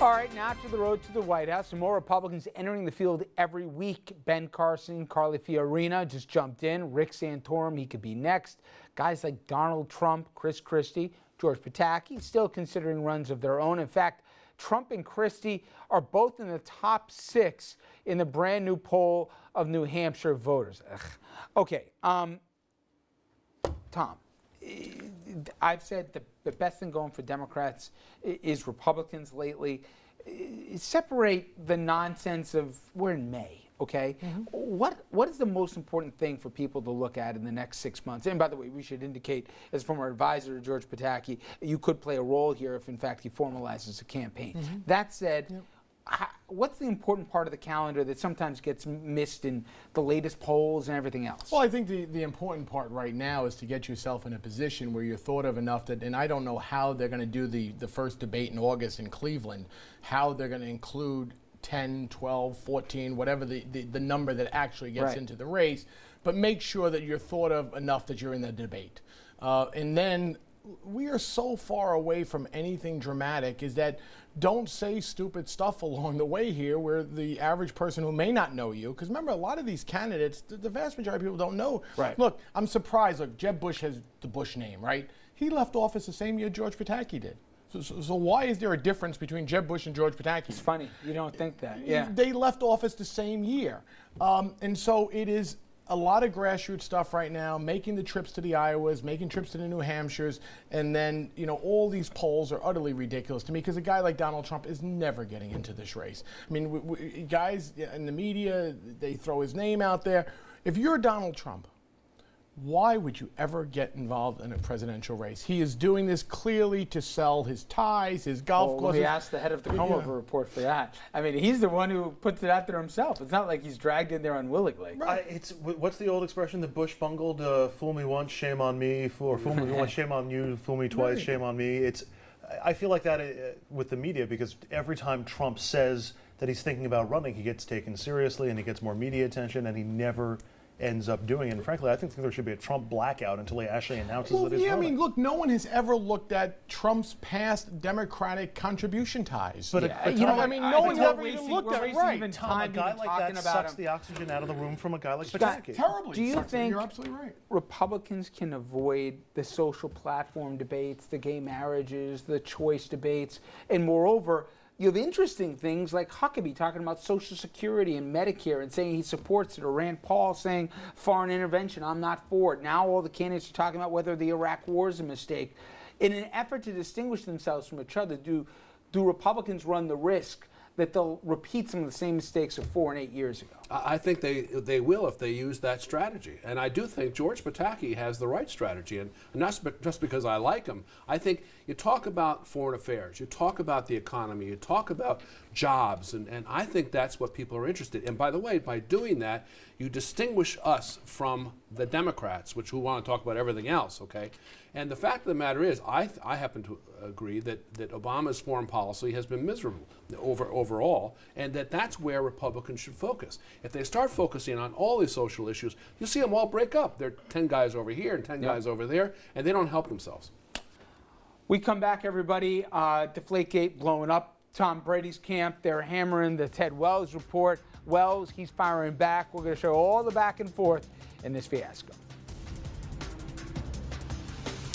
All right, now to the road to the White House. Some more Republicans entering the field every week. Ben Carson, Carly Fiorina just jumped in. Rick Santorum, he could be next. Guys like Donald Trump, Christie, George Pataki, still considering runs of their own. In fact, Trump and Christie are both in the top 6 in the brand new poll of New Hampshire voters. Ugh. Okay, Tom, I've said the best thing going for Democrats is Republicans lately. Separate the nonsense of we're in May, okay? Mm-hmm. What is the most important thing for people to look at in the next 6 months? And by the way, we should indicate, as former advisor to George Pataki, you could play a role here if, in fact, he formalizes a campaign. Mm-hmm. That said, yep. What's the important part of the calendar that sometimes gets missed in the latest polls and everything else? Well, I think the important part right now is to get yourself in a position where you're thought of enough that, and I don't know how they're going to do the first debate in August in Cleveland, how they're going to include 10, 12, 14, whatever the number that actually gets into the race, but make sure that you're thought of enough that you're in the debate. And then we are so far away from anything dramatic is that don't say stupid stuff along the way here where the average person who may not know you, because remember, a lot of these candidates, the vast majority of people don't know. Right. Look, I'm surprised. Look, Jeb Bush has the Bush name, right? He left office the same year George Pataki did. So why is there a difference between Jeb Bush and George Pataki? It's funny. You don't think that. Yeah. They left office the same year. And so it is a lot of grassroots stuff right now, making the trips to the Iowas, making trips to the New Hampshires, and then, you know, all these polls are utterly ridiculous to me because a guy like Donald Trump is never getting into this race. I mean, guys in the media, they throw his name out there. If you're Donald Trump, why would you ever get involved in a presidential race? He is doing this clearly to sell his ties, his golf courses. We asked the head of the Conover report for that. I mean, he's the one who puts it out there himself. It's not like he's dragged in there unwillingly. Right. What's the old expression that Bush bungled? Fool me once, shame on me. Fool me once, shame on you. Fool me twice, shame on me. I feel like that with the media because every time Trump says that he's thinking about running, he gets taken seriously and he gets more media attention, and he never ends up doing it. And frankly, I think there should be a Trump blackout until he actually announces that he's running. I mean, look, no one has ever looked at Trump's past Democratic contribution ties. But you know, I mean, no one's ever even looked at it. Right. Tom, a guy like that sucks the oxygen out of the room from a guy like Pataki. Terribly. Do you think you're absolutely right. Republicans can avoid the social platform debates, the gay marriages, the choice debates, and moreover, you have interesting things like Huckabee talking about Social Security and Medicare and saying he supports it, or Rand Paul saying foreign intervention, I'm not for it. Now all the candidates are talking about whether the Iraq war is a mistake. In an effort to distinguish themselves from each other, do Republicans run the risk that they'll repeat some of the same mistakes of 4 and 8 years ago? I think they will if they use that strategy. And I do think George Pataki has the right strategy. And not just because I like him. I think you talk about foreign affairs, you talk about the economy, you talk about jobs, and I think that's what people are interested in. And by the way, by doing that, you distinguish us from the Democrats, who want to talk about everything else, okay? And the fact of the matter is, I happen to agree that Obama's foreign policy has been miserable overall, and that's where Republicans should focus. If they start focusing on all these social issues, you'll see them all break up. There are 10 guys over here and 10 guys over there, and they don't help themselves. We come back, everybody. Deflategate blowing up Tom Brady's camp. They're hammering the Ted Wells report. Wells, he's firing back. We're going to show all the back and forth in this fiasco.